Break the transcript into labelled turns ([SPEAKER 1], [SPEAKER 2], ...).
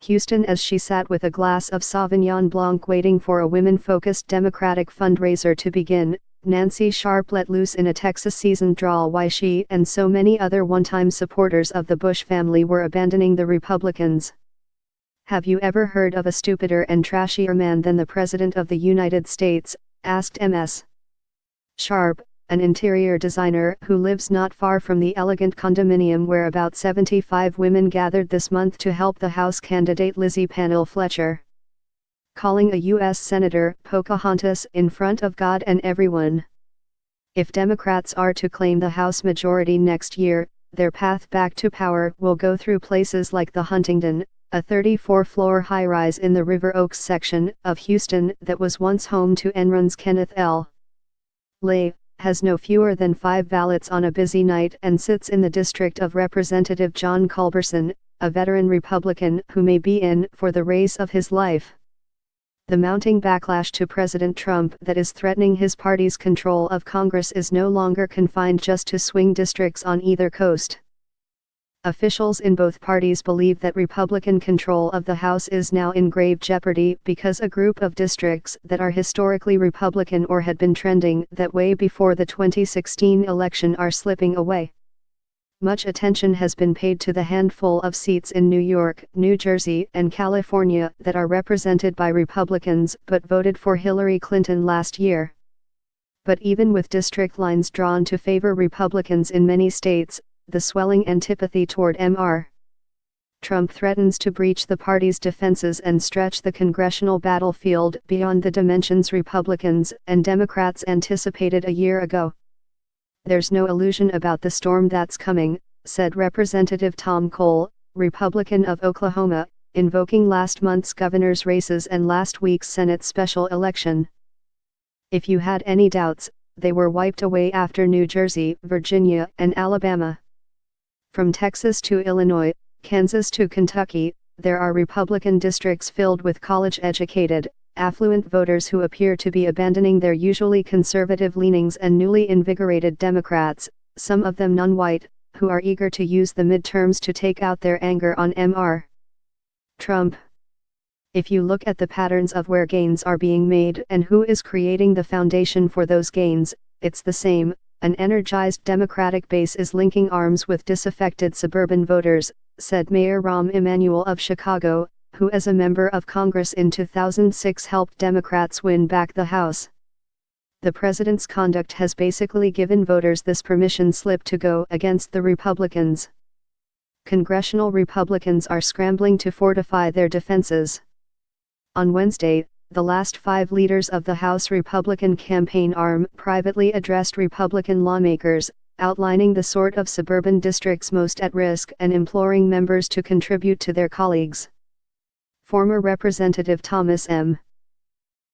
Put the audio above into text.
[SPEAKER 1] Houston as she sat with a glass of Sauvignon Blanc waiting for a women-focused Democratic fundraiser to begin. Nancy Sharp let loose in a Texas-seasoned drawl why she and so many other one-time supporters of the Bush family were abandoning the Republicans. "Have you ever heard of a stupider and trashier man than the President of the United States?" asked Ms. Sharp, an interior designer who lives not far from the elegant condominium where about 75 women gathered this month to help the House candidate Lizzie Pannill Fletcher. Calling a U.S. Senator Pocahontas in front of God and everyone. If Democrats are to claim the House majority next year, their path back to power will go through places like the Huntington, a 34-floor high-rise in the River Oaks section of Houston that was once home to Enron's Kenneth L. Lay, has no fewer than 5 ballots on a busy night and sits in the district of Representative John Culberson, a veteran Republican who may be in for the race of his life. The mounting backlash to President Trump that is threatening his party's control of Congress is no longer confined just to swing districts on either coast. Officials in both parties believe that Republican control of the House is now in grave jeopardy because a group of districts that are historically Republican or had been trending that way before the 2016 election are slipping away. Much attention has been paid to the handful of seats in New York, New Jersey, and California that are represented by Republicans but voted for Hillary Clinton last year. But even with district lines drawn to favor Republicans in many states, the swelling antipathy toward Mr. Trump threatens to breach the party's defenses and stretch the congressional battlefield beyond the dimensions Republicans and Democrats anticipated a year ago. "There's no illusion about the storm that's coming," said Representative Tom Cole, Republican of Oklahoma, invoking last month's governor's races and last week's Senate special election. "If you had any doubts, they were wiped away after New Jersey, Virginia, and Alabama. From Texas to Illinois, Kansas to Kentucky, there are Republican districts filled with college-educated, affluent voters who appear to be abandoning their usually conservative leanings and newly invigorated Democrats, some of them non-white, who are eager to use the midterms to take out their anger on Mr. Trump. If you look at the patterns of where gains are being made and who is creating the foundation for those gains, it's the same. An energized Democratic base is linking arms with disaffected suburban voters," said Mayor Rahm Emanuel of Chicago, who as a member of Congress in 2006 helped Democrats win back the House. "The president's conduct has basically given voters this permission slip to go against the Republicans. Congressional Republicans are scrambling to fortify their defenses." On Wednesday, the last 5 leaders of the House Republican campaign arm privately addressed Republican lawmakers, outlining the sort of suburban districts most at risk and imploring members to contribute to their colleagues. Former Representative Thomas M.